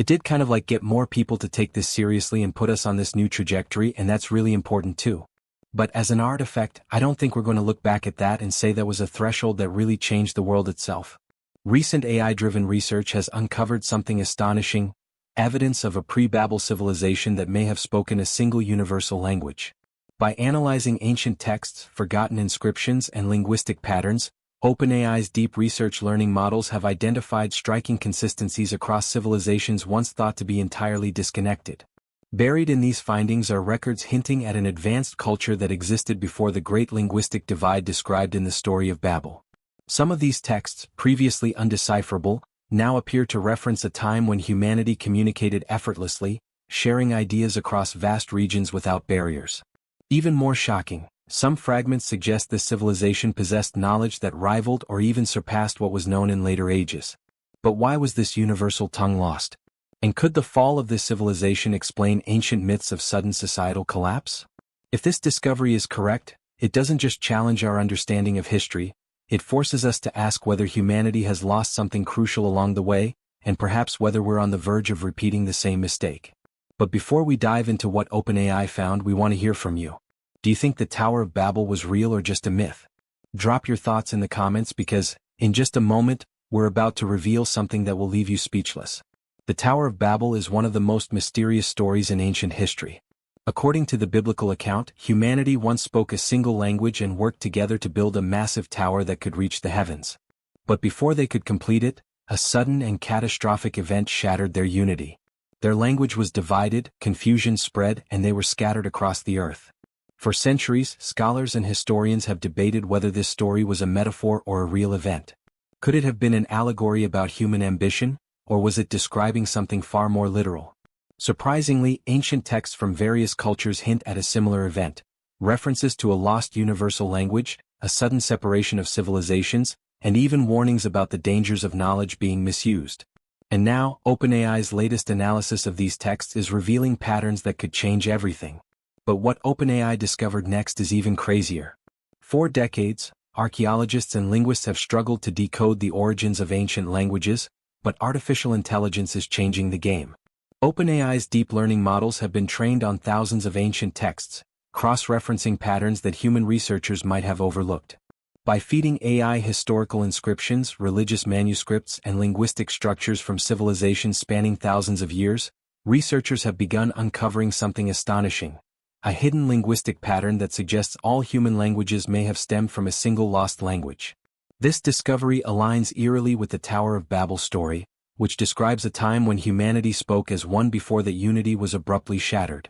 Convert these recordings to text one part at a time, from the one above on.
It did kind of like get more people to take this seriously and put us on this new trajectory, and that's really important too. But as an artifact, I don't think we're going to look back at that and say that was a threshold that really changed the world itself. Recent AI-driven research has uncovered something astonishing, evidence of a pre-Babel civilization that may have spoken a single universal language. By analyzing ancient texts, forgotten inscriptions, and linguistic patterns, OpenAI's deep research learning models have identified striking consistencies across civilizations once thought to be entirely disconnected. Buried in these findings are records hinting at an advanced culture that existed before the great linguistic divide described in the story of Babel. Some of these texts, previously undecipherable, now appear to reference a time when humanity communicated effortlessly, sharing ideas across vast regions without barriers. Even more shocking, some fragments suggest this civilization possessed knowledge that rivaled or even surpassed what was known in later ages. But why was this universal tongue lost? And could the fall of this civilization explain ancient myths of sudden societal collapse? If this discovery is correct, it doesn't just challenge our understanding of history, it forces us to ask whether humanity has lost something crucial along the way, and perhaps whether we're on the verge of repeating the same mistake. But before we dive into what OpenAI found, we want to hear from you. Do you think the Tower of Babel was real or just a myth? Drop your thoughts in the comments because, in just a moment, we're about to reveal something that will leave you speechless. The Tower of Babel is one of the most mysterious stories in ancient history. According to the biblical account, humanity once spoke a single language and worked together to build a massive tower that could reach the heavens. But before they could complete it, a sudden and catastrophic event shattered their unity. Their language was divided, confusion spread, and they were scattered across the earth. For centuries, scholars and historians have debated whether this story was a metaphor or a real event. Could it have been an allegory about human ambition, or was it describing something far more literal? Surprisingly, ancient texts from various cultures hint at a similar event, references to a lost universal language, a sudden separation of civilizations, and even warnings about the dangers of knowledge being misused. And now, OpenAI's latest analysis of these texts is revealing patterns that could change everything. But what OpenAI discovered next is even crazier. For decades, archaeologists and linguists have struggled to decode the origins of ancient languages, but artificial intelligence is changing the game. OpenAI's deep learning models have been trained on thousands of ancient texts, cross-referencing patterns that human researchers might have overlooked. By feeding AI historical inscriptions, religious manuscripts, and linguistic structures from civilizations spanning thousands of years, researchers have begun uncovering something astonishing. A hidden linguistic pattern that suggests all human languages may have stemmed from a single lost language. This discovery aligns eerily with the Tower of Babel story, which describes a time when humanity spoke as one before that unity was abruptly shattered.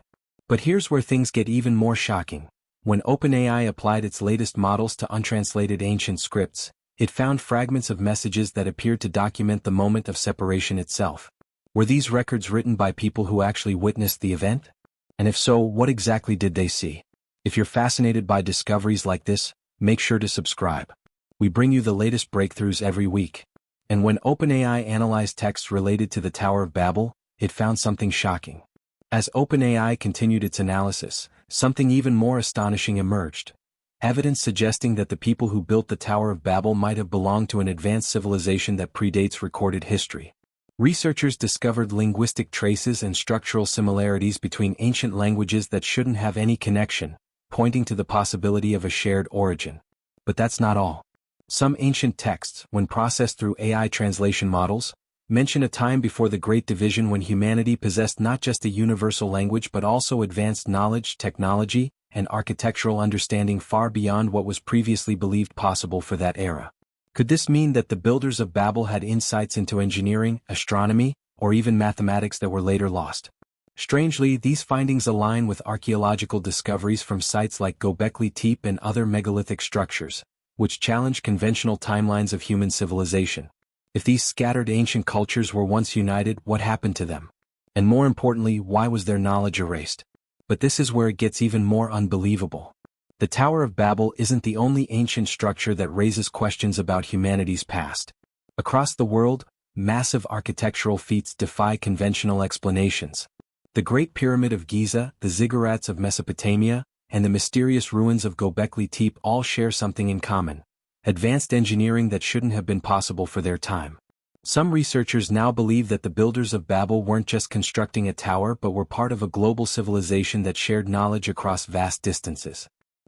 But here's where things get even more shocking. When OpenAI applied its latest models to untranslated ancient scripts, it found fragments of messages that appeared to document the moment of separation itself. Were these records written by people who actually witnessed the event? And if so, what exactly did they see? If you're fascinated by discoveries like this, make sure to subscribe. We bring you the latest breakthroughs every week. And when OpenAI analyzed texts related to the Tower of Babel, it found something shocking. As OpenAI continued its analysis, something even more astonishing emerged. Evidence suggesting that the people who built the Tower of Babel might have belonged to an advanced civilization that predates recorded history. Researchers discovered linguistic traces and structural similarities between ancient languages that shouldn't have any connection, pointing to the possibility of a shared origin. But that's not all. Some ancient texts, when processed through AI translation models, mention a time before the Great Division when humanity possessed not just a universal language but also advanced knowledge, technology, and architectural understanding far beyond what was previously believed possible for that era. Could this mean that the builders of Babel had insights into engineering, astronomy, or even mathematics that were later lost? Strangely, these findings align with archaeological discoveries from sites like Göbekli Tepe and other megalithic structures, which challenge conventional timelines of human civilization. If these scattered ancient cultures were once united, what happened to them? And more importantly, why was their knowledge erased? But this is where it gets even more unbelievable. The Tower of Babel isn't the only ancient structure that raises questions about humanity's past. Across the world, massive architectural feats defy conventional explanations. The Great Pyramid of Giza, the ziggurats of Mesopotamia, and the mysterious ruins of Göbekli Tepe all share something in common: advanced engineering that shouldn't have been possible for their time. Some researchers now believe that the builders of Babel weren't just constructing a tower but were part of a global civilization that shared knowledge across vast distances.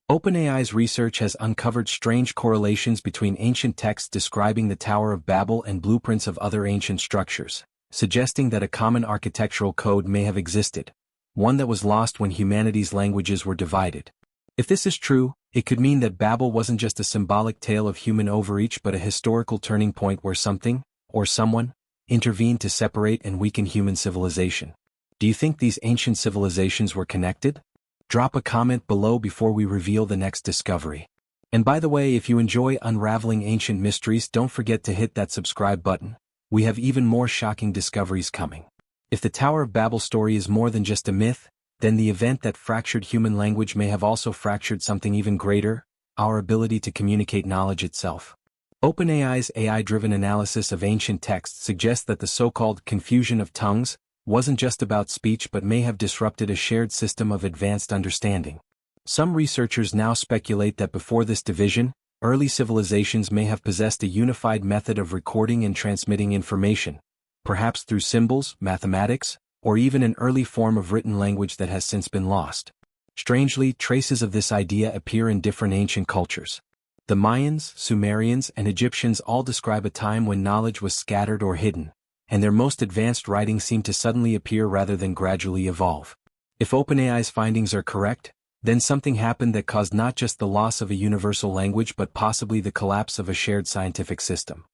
OpenAI's research has uncovered strange correlations between ancient texts describing the Tower of Babel and blueprints of other ancient structures, suggesting that a common architectural code may have existed, one that was lost when humanity's languages were divided. If this is true, it could mean that Babel wasn't just a symbolic tale of human overreach but a historical turning point where something, or someone, intervened to separate and weaken human civilization. Do you think these ancient civilizations were connected? Drop a comment below before we reveal the next discovery. And by the way, if you enjoy unraveling ancient mysteries, don't forget to hit that subscribe button. We have even more shocking discoveries coming. If the Tower of Babel story is more than just a myth, then the event that fractured human language may have also fractured something even greater, our ability to communicate knowledge itself. OpenAI's AI-driven analysis of ancient texts suggests that the so-called confusion of tongues wasn't just about speech but may have disrupted a shared system of advanced understanding. Some researchers now speculate that before this division, early civilizations may have possessed a unified method of recording and transmitting information, perhaps through symbols, mathematics, or even an early form of written language that has since been lost. Strangely, traces of this idea appear in different ancient cultures. The Mayans, Sumerians, and Egyptians all describe a time when knowledge was scattered or hidden, and their most advanced writings seem to suddenly appear rather than gradually evolve. If OpenAI's findings are correct, then something happened that caused not just the loss of a universal language but possibly the collapse of a shared scientific system.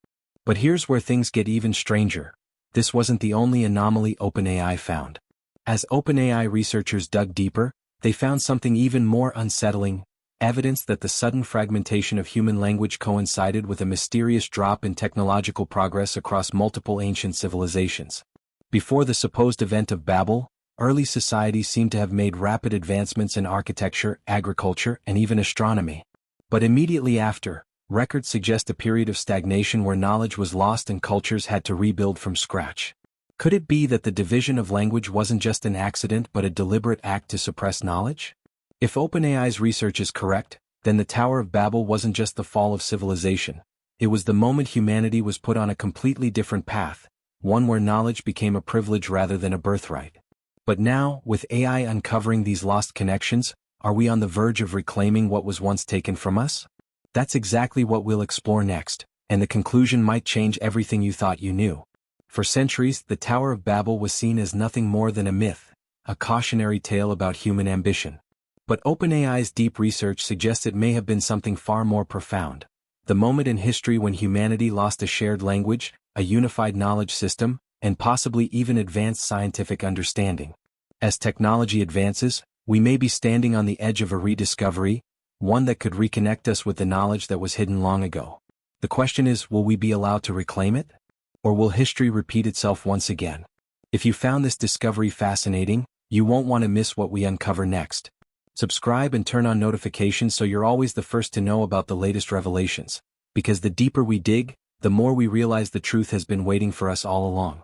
But here's where things get even stranger. This wasn't the only anomaly OpenAI found. As OpenAI researchers dug deeper, they found something even more unsettling: evidence that the sudden fragmentation of human language coincided with a mysterious drop in technological progress across multiple ancient civilizations. Before the supposed event of Babel, early societies seemed to have made rapid advancements in architecture, agriculture, and even astronomy. But immediately after, records suggest a period of stagnation where knowledge was lost and cultures had to rebuild from scratch. Could it be that the division of language wasn't just an accident but a deliberate act to suppress knowledge? If OpenAI's research is correct, then the Tower of Babel wasn't just the fall of civilization. It was the moment humanity was put on a completely different path, one where knowledge became a privilege rather than a birthright. But now, with AI uncovering these lost connections, are we on the verge of reclaiming what was once taken from us? That's exactly what we'll explore next, and the conclusion might change everything you thought you knew. For centuries, the Tower of Babel was seen as nothing more than a myth, a cautionary tale about human ambition. But OpenAI's deep research suggests it may have been something far more profound. The moment in history when humanity lost a shared language, a unified knowledge system, and possibly even advanced scientific understanding. As technology advances, we may be standing on the edge of a rediscovery, one that could reconnect us with the knowledge that was hidden long ago. The question is, will we be allowed to reclaim it? Or will history repeat itself once again? If you found this discovery fascinating, you won't want to miss what we uncover next. Subscribe and turn on notifications so you're always the first to know about the latest revelations. Because the deeper we dig, the more we realize the truth has been waiting for us all along.